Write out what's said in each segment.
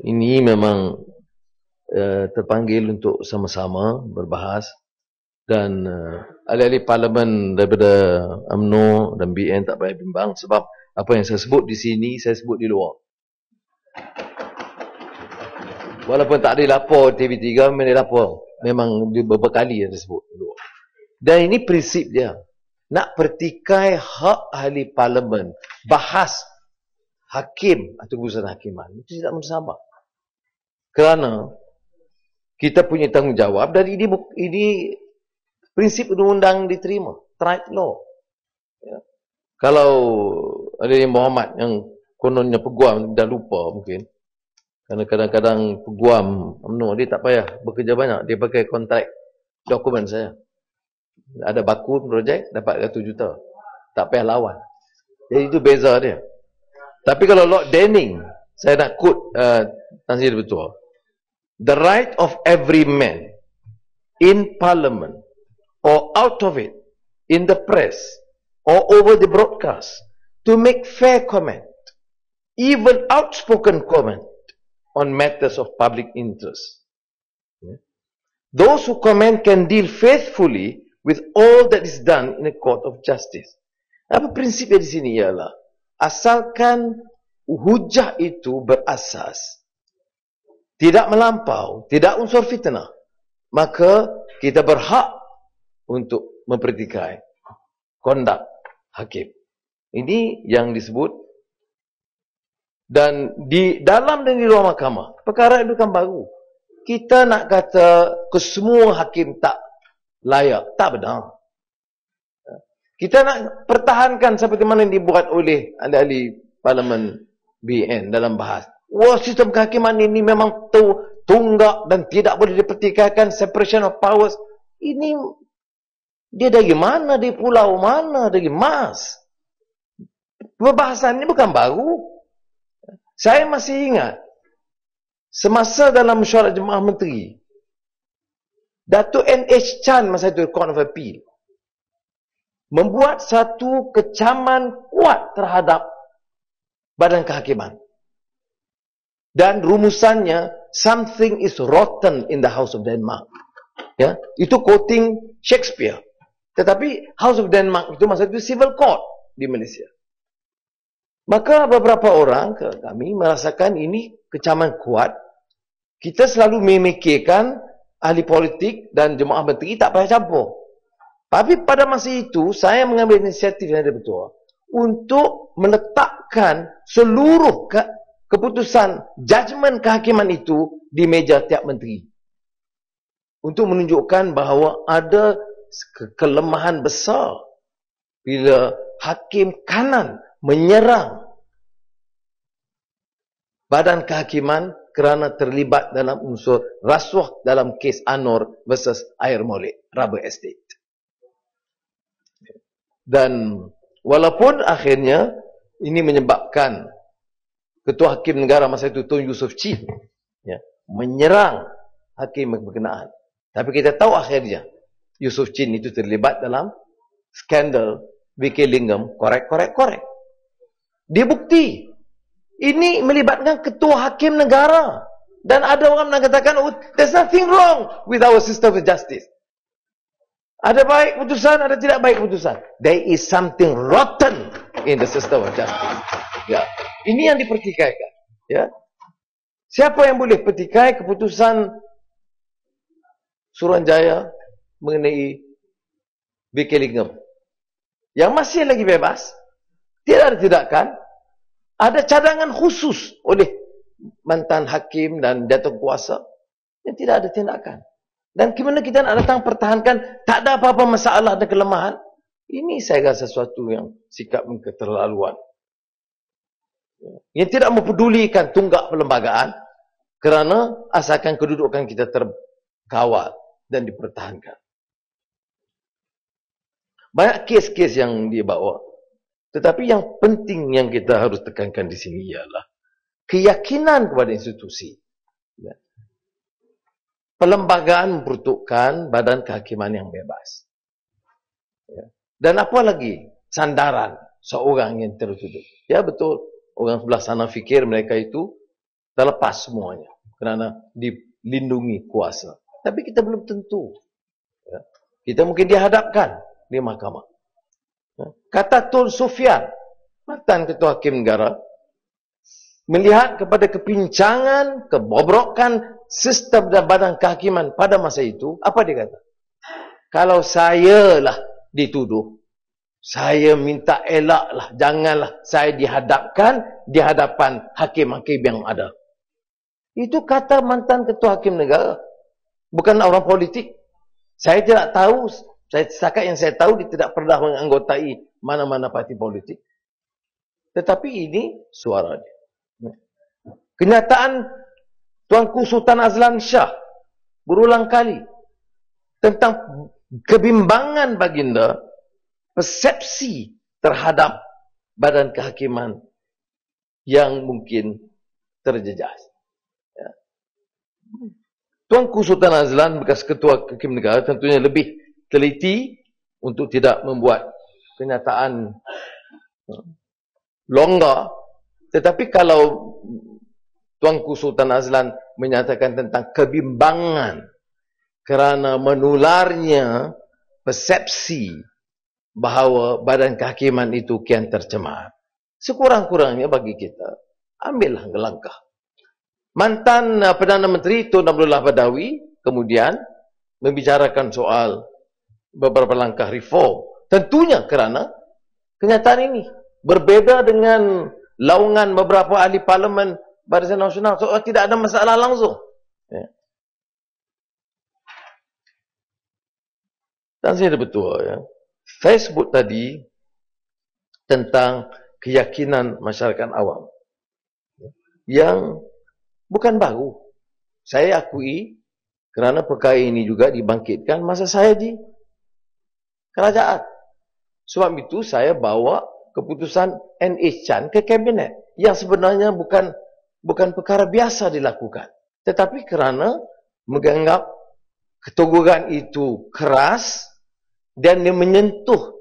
Ini memang terpanggil untuk sama-sama berbahas dan ahli-ahli parlimen daripada UMNO dan BN tak payah bimbang sebab apa yang saya sebut di sini saya sebut di luar. Walaupun tak ada lapor TV3 memang dia lapor. Memang dia beberapa kali yang disebut di luar. Dan ini prinsip dia. Nak pertikai hak ahli parlimen, bahas hakim atau urusan hakiman, itu tidak bersama. Kerana kita punya tanggungjawab dan ini prinsip undang-undang diterima, tried law. Ya. Kalau ada yang Muhammad yang kononnya peguam dah lupa mungkin. Kerana kadang-kadang peguam UMNO dia tak payah bekerja banyak, dia pakai kontrak dokumen saya. Ada baku projek dapat 1 juta. Tak payah lawan. Jadi itu beza dia. Tapi kalau Lord Denning, saya nak quote Tan Sri betul. The right of every man in parliament or out of it, in the press or over the broadcast, to make fair comment, even outspoken comment on matters of public interest. Those who comment can deal faithfully with all that is done in a court of justice. Apa prinsipnya di sini ialah asalkan hujah itu berasas, tidak melampau, tidak unsur fitnah, maka kita berhak untuk mempertikai kondak hakim. Ini yang disebut. Dan di dalam dan di luar mahkamah, perkara itu kan baru. Kita nak kata kesemua hakim tak layak, tak benar. Kita nak pertahankan seperti mana yang dibuat oleh ahli-ahli parlimen BN dalam bahas. Wah, sistem kehakiman ini memang tunggak dan tidak boleh dipertikaikan, separation of powers. Ini dia dari mana? Dari pulau mana? Dari Mars. Pembahasan ini bukan baru. Saya masih ingat semasa dalam mesyuarat Jemaah Menteri, Datuk N.H. Chan masa itu Court of Appeal membuat satu kecaman kuat terhadap badan kehakiman. Dan rumusannya, something is rotten in the House of Denmark. Ya, itu quoting Shakespeare. Tetapi House of Denmark itu masa itu civil court di Malaysia. Maka beberapa orang kami merasakan ini kecaman kuat. Kita selalu memikirkan ahli politik dan jemaah menteri tak payah campur. Tapi pada masa itu saya mengambil inisiatif yang ada betul untuk meletakkan seluruh keputusan judgement kehakiman itu di meja tiap menteri. Untuk menunjukkan bahawa ada kelemahan besar bila hakim kanan menyerang badan kehakiman kerana terlibat dalam unsur rasuah dalam kes Anor versus Air Molek Rubber Estate. Dan walaupun akhirnya ini menyebabkan Ketua Hakim Negara masa itu Tun Yusof Chin ya, menyerang hakim berkenaan. Tapi kita tahu akhirnya Yusof Chin itu terlibat dalam skandal VK Lingam korek. Dia bukti. Ini melibatkan ketua hakim negara. Dan ada orang mengatakan, oh, there's nothing wrong with our system of justice. Ada baik putusan, ada tidak baik putusan. There is something rotten in the system of justice. Ya. Ini yang dipertikaikan. Ya. Siapa yang boleh pertikai keputusan Suruhanjaya mengenai VK Lingam? Yang masih lagi bebas, tidak ada tindakan, ada cadangan khusus oleh mantan hakim dan jatuh kuasa yang tidak ada tindakan. Dan gimana kita nak datang pertahankan, tak ada apa-apa masalah dan kelemahan. Ini saya rasa sesuatu yang sikap keterlaluan. Yang tidak mempedulikan tunggak perlembagaan kerana asalkan kedudukan kita terkawal dan dipertahankan. Banyak kes-kes yang dia bawa. Tetapi yang penting yang kita harus tekankan di sini ialah keyakinan kepada institusi. Perlembagaan memperuntukkan badan kehakiman yang bebas. Dan apa lagi sandaran seorang yang tertuduh. Ya betul, orang sebelah sana fikir mereka itu terlepas semuanya kerana dilindungi kuasa. Tapi kita belum tentu. Ya. Kita mungkin dihadapkan di mahkamah. Ya. Kata Tun Sufyan, mantan Ketua Hakim Negara, melihat kepada kepincangan, kebobrokan sistem dan badan kehakiman pada masa itu, apa dia kata? Kalau saya lah dituduh, saya minta elaklah, janganlah saya dihadapkan di hadapan hakim-hakim yang ada. Itu kata mantan Ketua Hakim Negara, bukan orang politik. Saya tidak tahu, setakat yang saya tahu, dia tidak pernah menganggotai mana-mana parti politik. Tetapi ini suara dia. Kenyataan Tuanku Sultan Azlan Shah berulang kali tentang kebimbangan baginda, persepsi terhadap badan kehakiman yang mungkin terjejas. Ya. Tuanku Sultan Azlan, bekas Ketua Hakim Negara, tentunya lebih teliti untuk tidak membuat kenyataan longgar. Tetapi kalau Tuanku Sultan Azlan menyatakan tentang kebimbangan kerana menularnya persepsi bahawa badan kehakiman itu kian tercemar, sekurang-kurangnya bagi kita, ambillah langkah. Mantan Perdana Menteri Tun Abdullah Badawi kemudian membicarakan soal beberapa langkah reform. Tentunya kerana kenyataan ini berbeza dengan laungan beberapa ahli parlimen Barisan Nasional. So, tidak ada masalah langsung. Ya. Dan saya betul, ya. Saya sebut tadi tentang keyakinan masyarakat awam yang bukan baru. Saya akui kerana perkara ini juga dibangkitkan masa saya di kerajaan. Sebab itu saya bawa keputusan N.H. Chan ke kabinet yang sebenarnya bukan perkara biasa dilakukan. Tetapi kerana menganggap keteguran itu keras dan dia menyentuh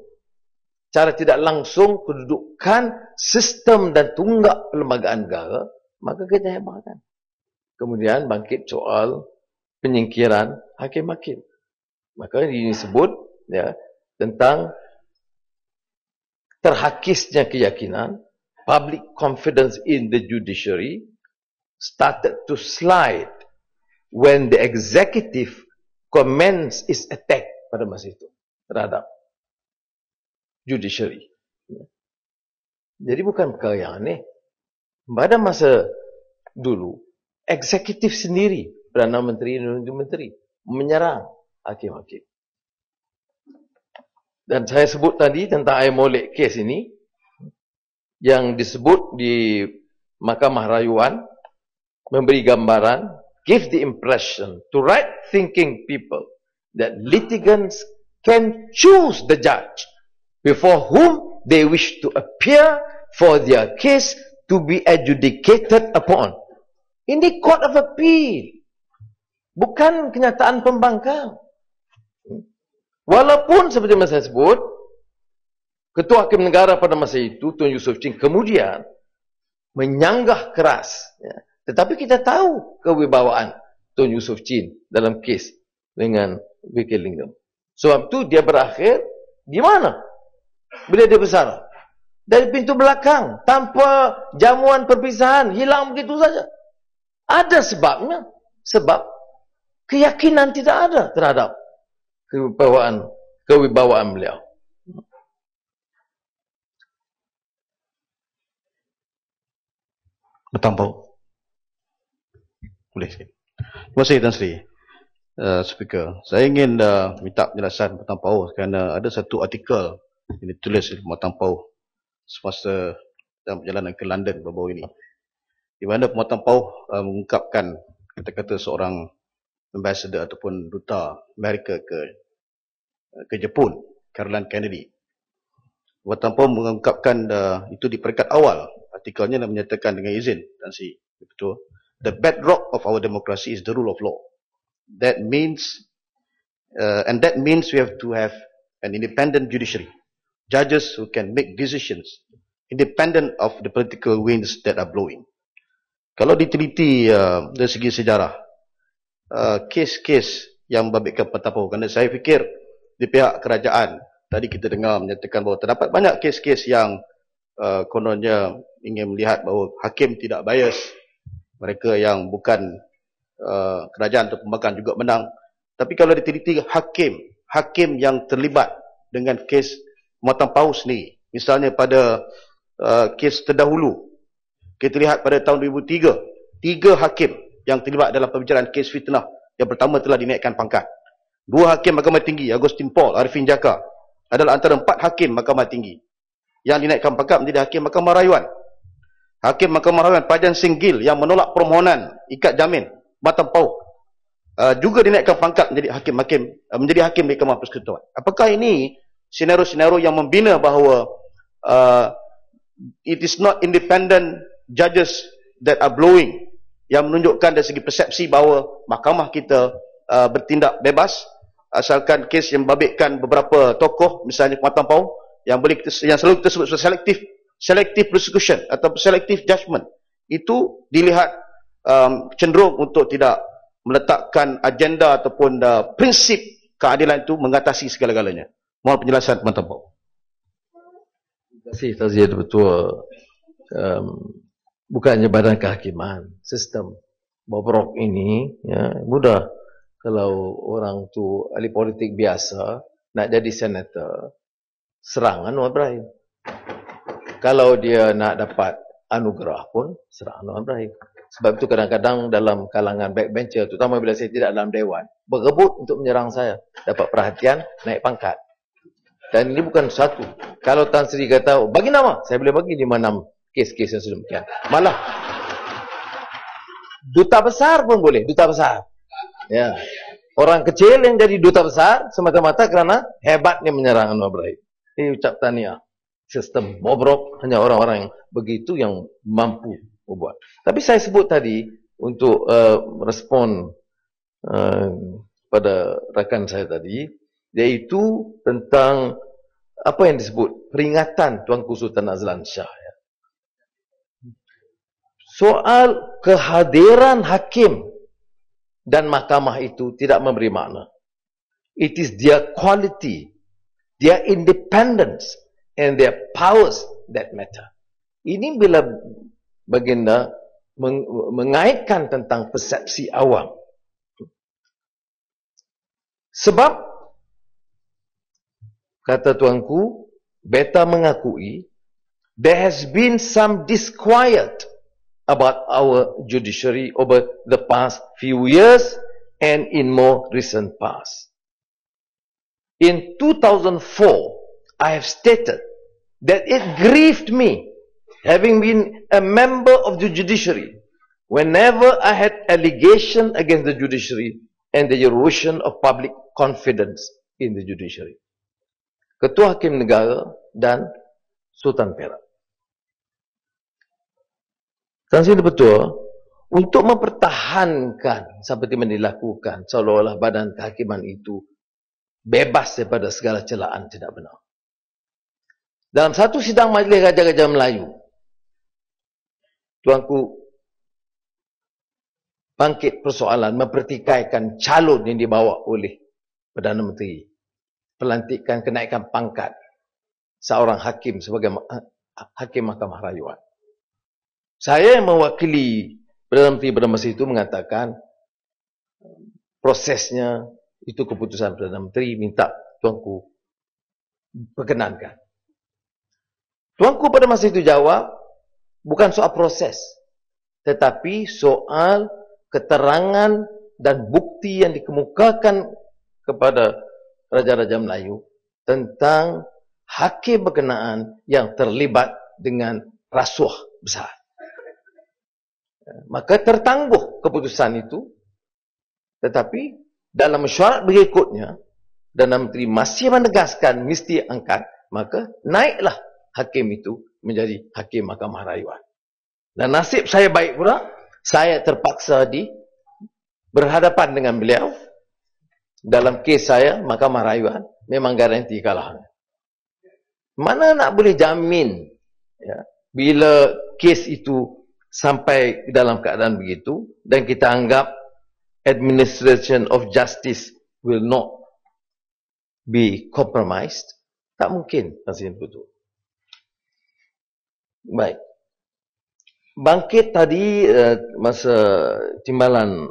cara tidak langsung kedudukan sistem dan tunggak perlembagaan negara, maka kita hebatkan. Kemudian bangkit soal penyingkiran hakim-hakim. Maka ini disebut ya, tentang terhakisnya keyakinan, public confidence in the judiciary started to slide when the executive commence its attack pada masa itu terhadap judiciary. Jadi bukan perkara yang aneh. Pada masa dulu, eksekutif sendiri, Perdana Menteri dan Menteri, menyerang hakim-hakim. Dan saya sebut tadi tentang Air Molek kes ini, yang disebut di Mahkamah Rayuan, memberi gambaran, give the impression to right-thinking people that litigants can choose the judge before whom they wish to appear for their case to be adjudicated upon. Ini Court of Appeal, bukan kenyataan pembangkang. Walaupun seperti yang saya sebut, Ketua Hakim Negara pada masa itu, Tun Yusof Chin, kemudian menyanggah keras. Ya. Tetapi kita tahu kewibawaan Tun Yusof Chin dalam kes dengan Vicky Lingham. Sebab itu dia berakhir di mana? Bila dia bersara? Dari pintu belakang, tanpa jamuan perpisahan, hilang begitu saja. Ada sebabnya. Sebab keyakinan tidak ada terhadap kewibawaan beliau. Bertampau. Boleh sikit. Terima kasih Tan Sri. Speaker, saya ingin minta penjelasan bertampau kerana ada satu artikel yang ditulis oleh Bertampau semasa dalam perjalanan ke London baru-baru ini, di mana Bertampau mengungkapkan kata-kata seorang ambassador ataupun duta Amerika ke Jepun, Caroline Kennedy. Bertampau mengungkapkan itu di peringkat awal artikelnya dan menyatakan dengan izin Tan Sri, betul, the bedrock of our democracy is the rule of law. That means we have to have an independent judiciary, judges who can make decisions independent of the political winds that are blowing. Kalau diteliti dari segi sejarah, kes-kes yang membabitkan pentadbau, kerana saya fikir di pihak kerajaan, tadi kita dengar menyatakan bahawa terdapat banyak kes-kes yang kononnya ingin melihat bahawa hakim tidak bias, mereka yang bukan kerajaan atau pembangkang juga menang. Tapi kalau diteliti hakim yang terlibat dengan kes muatan paus ni, misalnya pada kes terdahulu, kita lihat pada tahun 2003, 3 hakim yang terlibat dalam pembicaraan kes fitnah yang pertama telah dinaikkan pangkat. 2 hakim Mahkamah Tinggi, Agustin Paul, Arifin Jaka, adalah antara 4 hakim Mahkamah Tinggi yang dinaikkan pangkat menjadi hakim Mahkamah Rayuan. Hakim Mahkamah Rayuan Pajan Singgil yang menolak permohonan ikat jamin Batam Pau juga dinaikkan pangkat menjadi hakim di Mahkamah Persekutuan. Apakah ini senario-senario yang membina bahawa it is not independent judges that are blowing, yang menunjukkan dari segi persepsi bahawa mahkamah kita bertindak bebas asalkan kes yang membabitkan beberapa tokoh, misalnya Muatan Pau, yang selalu kita sebut selective prosecution atau selective judgment, itu dilihat cenderung untuk tidak meletakkan agenda ataupun prinsip keadilan itu mengatasi segala-galanya. Mohon penjelasan Muatan Pau. Terima kasih Tazia Betul. Bukannya badan kehakiman, sistem bobrok ini ya, mudah kalau orang tu ahli politik biasa nak jadi senator, serang Anwar Ibrahim. Kalau dia nak dapat anugerah pun serang Anwar Ibrahim. Sebab itu kadang-kadang dalam kalangan backbencher, terutama bila saya tidak dalam dewan, berebut untuk menyerang saya, dapat perhatian, naik pangkat. Dan ini bukan satu. Kalau Tan Sri kata, bagi nama, saya boleh bagi 5-6 kes-kes yang sedemikian. Malah duta besar pun boleh, duta besar. Ya. Orang kecil yang jadi duta besar semata-mata kerana hebatnya menyerang Anwar Ibrahim. Ini ucap tahniah. Sistem bobrok hanya orang-orang yang begitu yang mampu membuat. Tapi saya sebut tadi untuk respon pada rakan saya tadi, iaitu tentang apa yang disebut peringatan Tuanku Sultan Azlan Shah. Soal kehadiran hakim dan mahkamah itu tidak memberi makna. It is their quality, their independence and their powers that matter. Ini bila baginda mengaitkan tentang persepsi awam. Sebab kata tuanku, beta mengakui there has been some disquiet about our judiciary over the past few years and in more recent past. In 2004, I have stated that it grieved me, having been a member of the judiciary, whenever I had allegation against the judiciary and the erosion of public confidence in the judiciary. Ketua Hakim Negara dan Sultan Perak. Tan Sri Betul, untuk mempertahankan seperti yang dilakukan seolah-olah badan kehakiman itu bebas daripada segala celaan tidak benar. Dalam satu sidang Majlis Raja-Raja Melayu, tuanku bangkit persoalan mempertikaikan calon yang dibawa oleh Perdana Menteri, pelantikan kenaikan pangkat seorang hakim sebagai hakim Mahkamah Rayuan. Saya yang mewakili Perdana Menteri pada masa itu mengatakan prosesnya itu keputusan Perdana Menteri, minta tuanku perkenankan. Tuanku pada masa itu jawab, bukan soal proses, tetapi soal keterangan dan bukti yang dikemukakan kepada Raja-Raja Melayu tentang hakim berkenaan yang terlibat dengan rasuah besar. Maka tertangguh keputusan itu, tetapi dalam mesyuarat berikutnya, Perdana Menteri masih menegaskan mesti angkat, maka naiklah hakim itu menjadi hakim Mahkamah Rayuan. Dan nasib saya baik pula, saya terpaksa berhadapan dengan beliau. Dalam kes saya, Mahkamah Rayuan, memang garanti kalah. Mana nak boleh jamin ya, bila kes itu sampai dalam keadaan begitu dan kita anggap administration of justice will not be compromised, tak mungkin Presiden betul. Baik. Bangkit tadi masa timbalan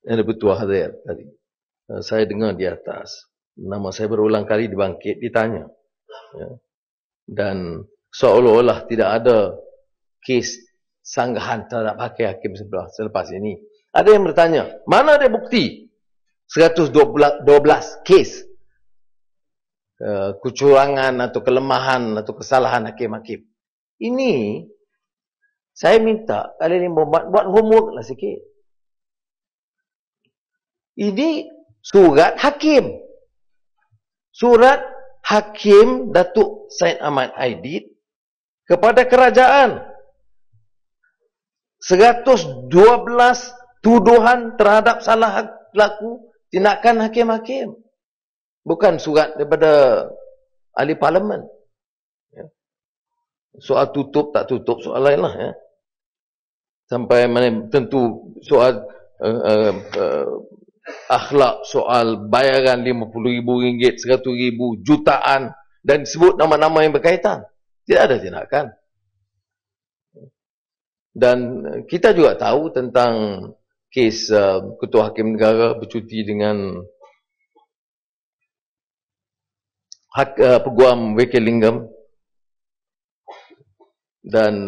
yang bertuah hadir tadi. Saya dengar di atas. Nama saya berulang kali dibangkit, ditanya. Ya. Dan seolah-olah tidak ada kes sanggahan terhadap hakim selepas ini. Ada yang bertanya, mana ada bukti 112 kes kecurangan atau kelemahan atau kesalahan hakim-hakim. Ini saya minta kalian ini buat homework lah sikit. Ini surat hakim. Surat Hakim Datuk Syed Ahmad Aidit kepada kerajaan. 112 tuduhan terhadap salah laku tindakan hakim-hakim. Bukan surat daripada ahli parlimen. Ya. Soal tutup tak tutup soal lain lah. Ya. Sampai mana tentu soal akhlak, soal bayaran RM50,000, RM100,000, jutaan dan sebut nama-nama yang berkaitan. Tidak ada tindakan. Dan kita juga tahu tentang kes Ketua Hakim Negara bercuti dengan Peguam W.K. Lingam dan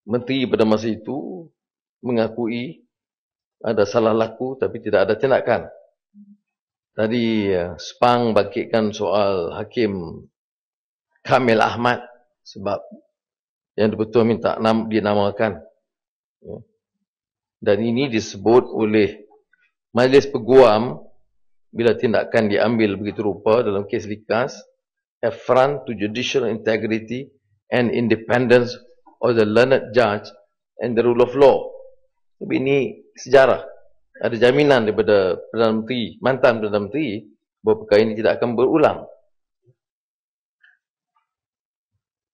Menteri pada masa itu mengakui ada salah laku tapi tidak ada tindakan. Tadi Spang bangkitkan soal Hakim Kamil Ahmad sebab yang betul minta dinamakan. Dan ini disebut oleh Majlis Peguam bila tindakan diambil begitu rupa dalam kes Likas, affront to judicial integrity and independence of the learned judge and the rule of law. Tapi ini sejarah. Ada jaminan daripada Perdana Menteri, mantan Perdana Menteri, bahawa perkara ini tidak akan berulang.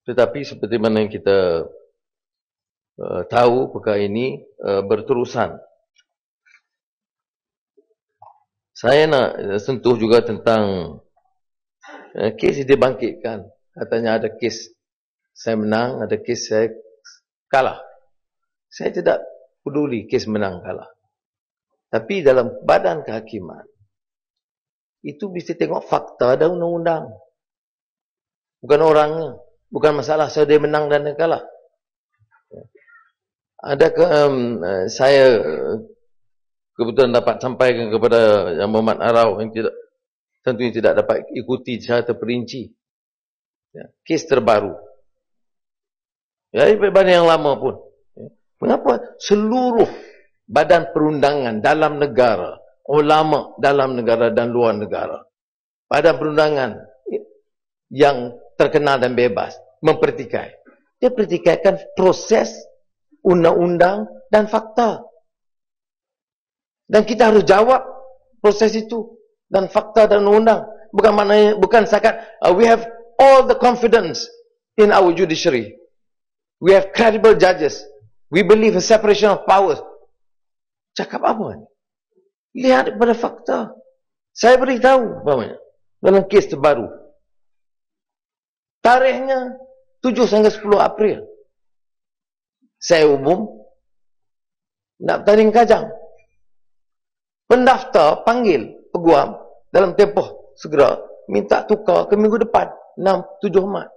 Tetapi seperti mana yang kita tahu, perkara ini berterusan. Saya nak sentuh juga tentang kes yang dibangkitkan. Katanya ada kes saya menang, ada kes saya kalah. Saya tidak peduli kes menang kalah. Tapi dalam badan kehakiman, itu bisa tengok fakta dan undang-undang. Bukan orangnya. Bukan masalah saya dia menang dan dia kalah. Saya kebetulan dapat sampaikan kepada Yang Muhammad Arau yang tentunya tidak dapat ikuti secara terperinci. Kes terbaru. Ya, daripada yang lama pun. Mengapa seluruh badan perundangan dalam negara, ulama dalam negara dan luar negara, badan perundangan yang terkenal dan bebas, mempertikai. Dia pertikaikan proses, undang-undang dan fakta. Dan kita harus jawab proses itu dan fakta dan undang. Bukan sakat we have all the confidence in our judiciary. We have credible judges. We believe in separation of powers. Cakap apa ni? Lihat pada fakta. Saya beritahu dalam kes terbaru. Tarikhnya 7 hingga 10 April. Saya umum nak bertanding kajang. Pendaftar panggil peguam dalam tempoh segera minta tukar ke minggu depan 6-7 Mac.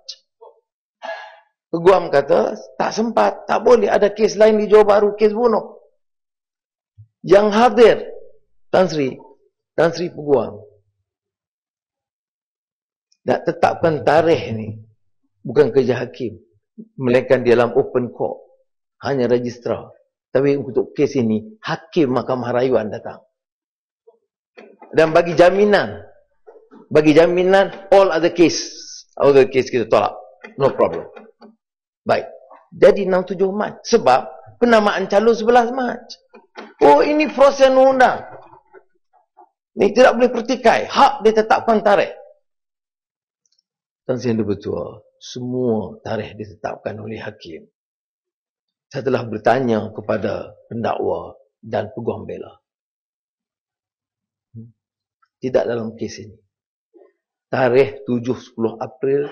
Peguam kata tak sempat, tak boleh, ada kes lain di Johor Bahru, kes bunuh. Yang hadir Tan Sri Peguam nak tetapkan tarikh ni bukan kerja hakim, melainkan di dalam open court, hanya registrar. Tapi untuk kes ini hakim Mahkamah Rayuan datang dan bagi jaminan all other case kita tolak, no problem. Baik, jadi 6-7 Mac sebab penamaan calon 11 Mac. Oh, ini proses undang. Ini tidak boleh pertikai. Hak ditetapkan tarikh. Tan Sri Bertua semua tarikh ditetapkan oleh hakim. Saya telah bertanya kepada pendakwa dan peguam bela. Tidak dalam kes ini. Tarikh 7-10 April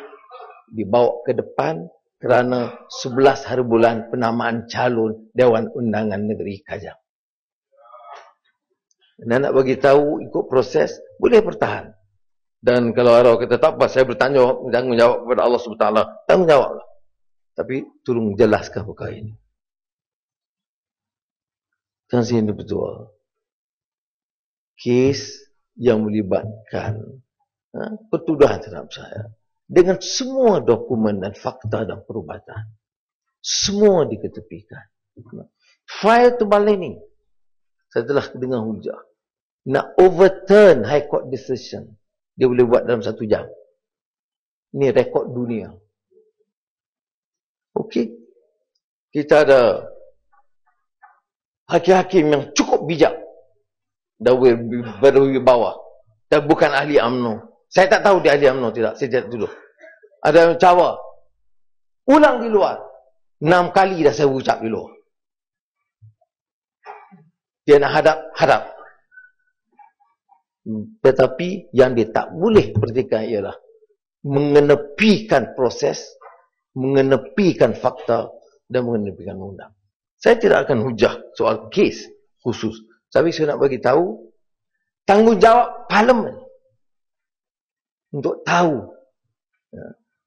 dibawa ke depan kerana 11 hari bulan penamaan calon Dewan Undangan Negeri Kajang. Dan nak bagi tahu ikut proses, boleh bertahan. Dan kalau orang kata tak apa, saya bertanggungjawab kepada Allah SWT, tanggungjawablah. Tapi tolong jelaskan perkara ini. Dan sini betul. Kes yang melibatkan pertuduhan terhadap saya dengan semua dokumen dan fakta dan perubatan, semua diketepikan. File terbalik ni, saya telah dengar hujah nak overturn High Court decision. Dia boleh buat dalam 1 jam. Ini rekod dunia. Okey. Kita ada hakim-hakim yang cukup bijak dan berwibawa dan bukan ahli UMNO. Saya tak tahu dia ahli UMNO tidak. Saya tidak tuduh. Ada yang cawa. Ulang di luar. 6 kali dah saya ucap di luar. Dia nak hadap. Tetapi yang dia tak boleh perhatikan ialah mengenepikan proses, mengenepikan fakta dan mengenepikan undang. Saya tidak akan hujah soal kes khusus. Tapi saya nak bagi tahu tanggungjawab parlimen untuk tahu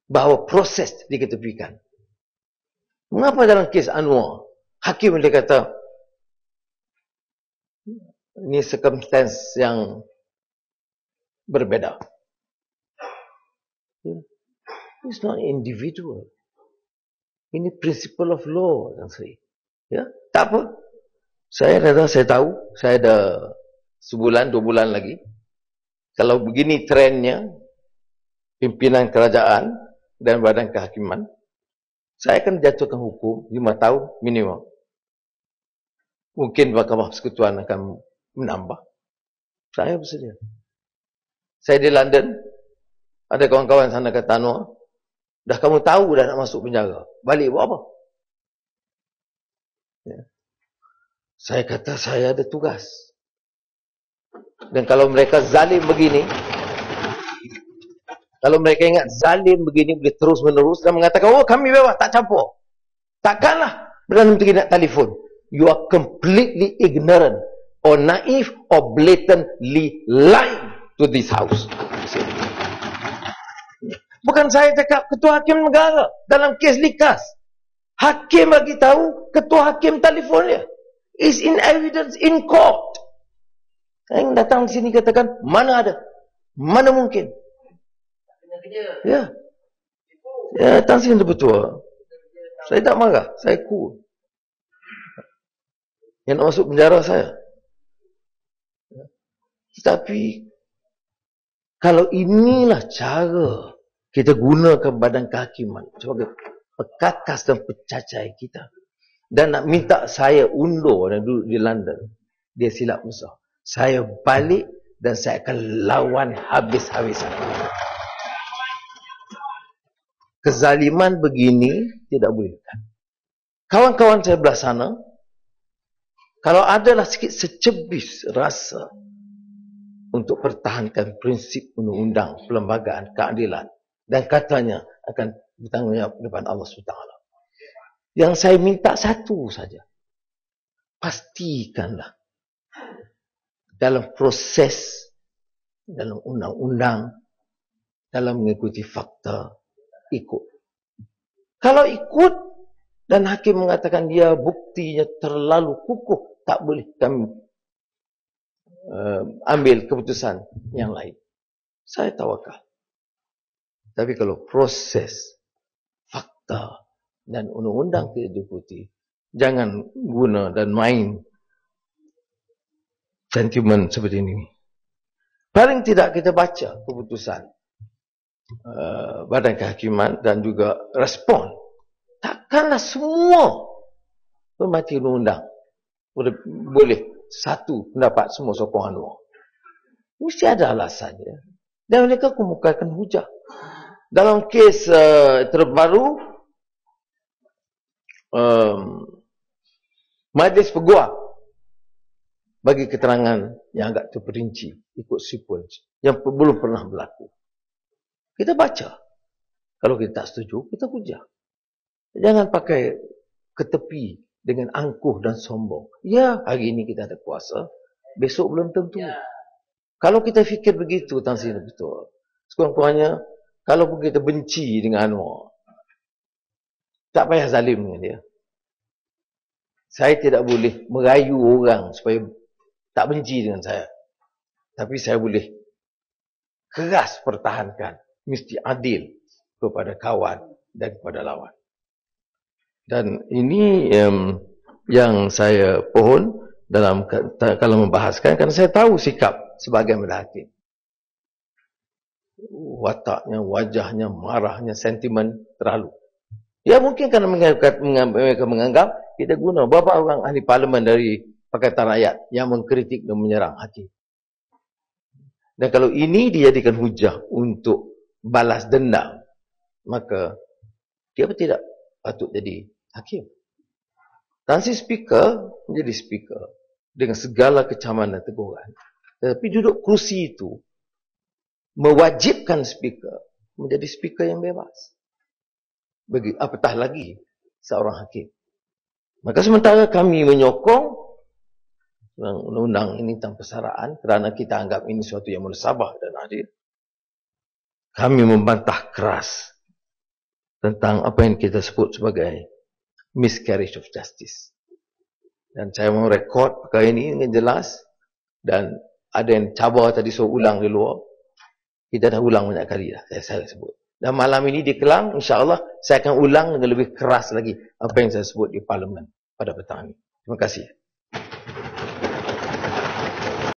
bahawa proses diketepikan. Mengapa dalam kes Anwar hakim dia kata ini circumstance yang berbeza. It's not individual. Ini principle of law, Tuan Sri. Ya, tak apa. Saya tahu, saya ada sebulan, 2 bulan lagi. Kalau begini trendnya, pimpinan kerajaan dan badan kehakiman, saya akan jatuhkan hukum 5 tahun minimum. Mungkin Mahkamah Persekutuan akan menambah. Saya bersedia. Saya di London, ada kawan-kawan sana kata Anwar, dah kamu tahu dah nak masuk penjara. Balik buat apa? Ya. Saya kata saya ada tugas. Dan kalau mereka zalim begini, kalau mereka ingat zalim begini boleh terus menerus dan mengatakan, oh kami bebas, tak campur. Takkanlah Perdana Menteri nak telefon. You are completely ignorant or naive or blatantly lying to this house. Bukan saya cakap, Ketua Hakim Negara dalam kes Likas. Hakim bagi tahu, Ketua Hakim telefon dia. Is in evidence in court. Yang datang di sini katakan, mana ada? Mana mungkin? Ya. Ya, datang sini betul. Saya tak marah, saya cool. Yang nak masuk penjara saya. Tetapi kalau inilah cara kita gunakan badan kehakiman sebagai pekakas dan pecacai kita, dan nak minta saya undur dan duduk di London, dia silap besar. Saya balik dan saya akan lawan habis-habisan. Kezaliman begini tidak boleh. Kawan-kawan saya belah sana, kalau adalah sikit secebis rasa untuk pertahankan prinsip undang-undang, perlembagaan, keadilan, dan katanya akan bertanggungjawab depan Allah SWT. Yang saya minta satu saja. Pastikanlah dalam proses, dalam undang-undang, dalam mengikuti fakta, ikut. Kalau ikut dan hakim mengatakan dia buktinya terlalu kukuh, tak boleh kami ambil keputusan yang lain. Saya tawakal. Tapi kalau proses, fakta dan undang-undang tidak diikuti, jangan guna dan main sentimen seperti ini. Paling tidak kita baca keputusan badan kehakiman dan juga respon. Takkanlah semua pemati undang-undang boleh satu pendapat semua sokong Anwar. Mesti ada alasannya. Dan mereka kemukakan hujah. Dalam kes terbaru, Majlis Peguam bagi keterangan yang agak terperinci ikut sequence yang belum pernah berlaku. Kita baca. Kalau kita tak setuju, kita hujah. Jangan pakai ketepi dengan angkuh dan sombong. Ya, hari ini kita ada kuasa, besok belum tentu. Kalau kita fikir begitu, Tan Sri, betul. Sekurang-kurangnya, kalau pun kita benci dengan Anwar, tak payah zalim dengan dia. Saya tidak boleh merayu orang supaya tak benci dengan saya. Tapi saya boleh keras pertahankan. Mesti adil kepada kawan dan kepada lawan. Dan ini yang saya pohon dalam kalau membahaskan, kerana saya tahu sikap sebahagian hakim. Wataknya, wajahnya, marahnya, sentimen terlalu. Ya mungkin kerana mereka menganggap kita guna beberapa orang ahli parlimen dari Pakatan Rakyat yang mengkritik dan menyerang hakim. Dan kalau ini dijadikan hujah untuk balas dendam, maka dia tidak patut jadi hakim. Tan Sri Speaker menjadi speaker dengan segala kecaman dan teguran. Tetapi duduk kerusi itu mewajibkan speaker menjadi speaker yang bebas. Bagi apatah lagi seorang hakim. Maka sementara kami menyokong undang-undang ini tanpa persaraan kerana kita anggap ini suatu yang munsabah dan adil, kami membantah keras tentang apa yang kita sebut sebagai miscarriage of justice. Dan saya mau rekod perkara ini dengan jelas, dan ada yang cabar tadi suruh ulang di luar. Kita dah ulang banyak kali dah, saya sebut. Dan malam ini di Kelang, insya-Allah saya akan ulang dengan lebih keras lagi apa yang saya sebut di parlimen pada petang ini. Terima kasih.